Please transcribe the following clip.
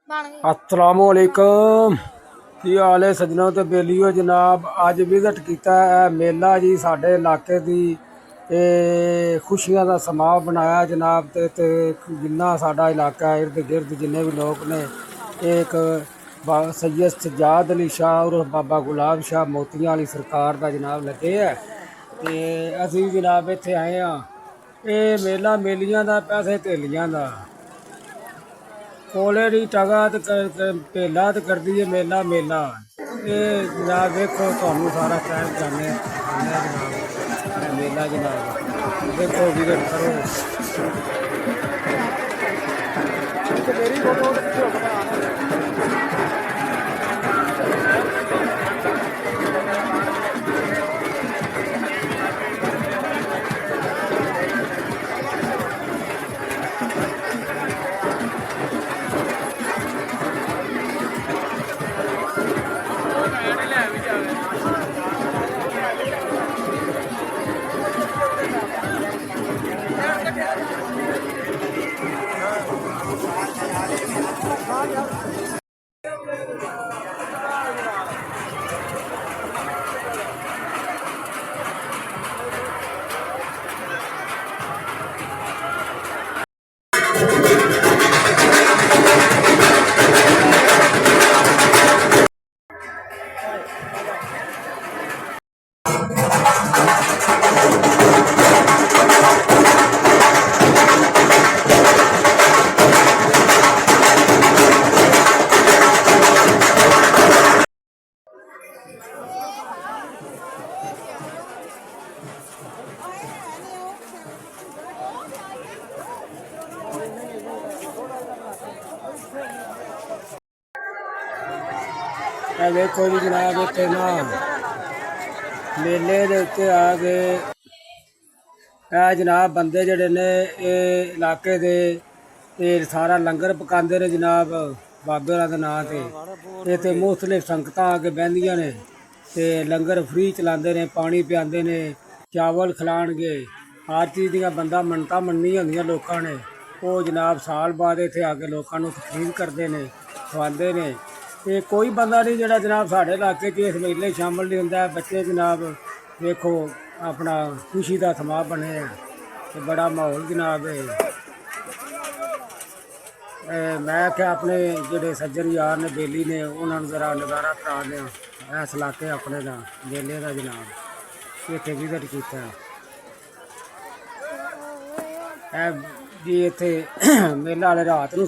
अस्सलामुअलैकुम। की हाल है सज्जनों ते बेलियो जनाब। अज विजिट किया है मेला जी साढ़े इलाके की खुशियां का समा बनाया जनाब। ते जिन्ना साडा इलाका इर्द गिर्द जिन्ने भी लोग ने एक सैयद सज्जाद अली शाह और बाबा गुलाब शाह मोतियां वाली सरकार का जनाब लगे है। ते असी जनाब इत्थे आए हाँ। ये मेला मेलियां का पैसे धेलियां का कोले दी टगा ते भेला ते कर दी मेला मेला। ये जनाब देखो तुहानू सारा शहर जाने जनाब मेला जनाब देखो विजिट करो। देखो जी जनाब इतने ना मेले के उत्ते आ गए जनाब बंदे जड़े ने इलाके दे सारा लंगर पकाते ने जनाब बाबे होरां दे नां ते। इत्थे मुख्तलिफ संगत आके बहंदियां ने ते लंगर फ्री चलाते ने, पानी पियाते ने, चावल खिलाणगे। हर चीज़ दियां बंदा मन्नतां मन्नियां होंदियां लोकां ने। वो जनाब साल बाद इत्थे आके लोकां नूं तकरीम करते हैं, खवाते हैं। ते कोई बंदा नहीं जिहड़ा जनाब साढ़े इलाके च इस मेले शामिल नहीं होंदा। बच्चे जनाब देखो अपना खुशी का समा बने ते बड़ा माहौल जनाब मैं क्या अपने जोड़े सज्जन यार ने बेली ने उन्होंने जरा नज़ारा करा दें इस इलाके अपने का मेले का जनाब इतने विजिट किया जी। इतने मेला वाले रात नूं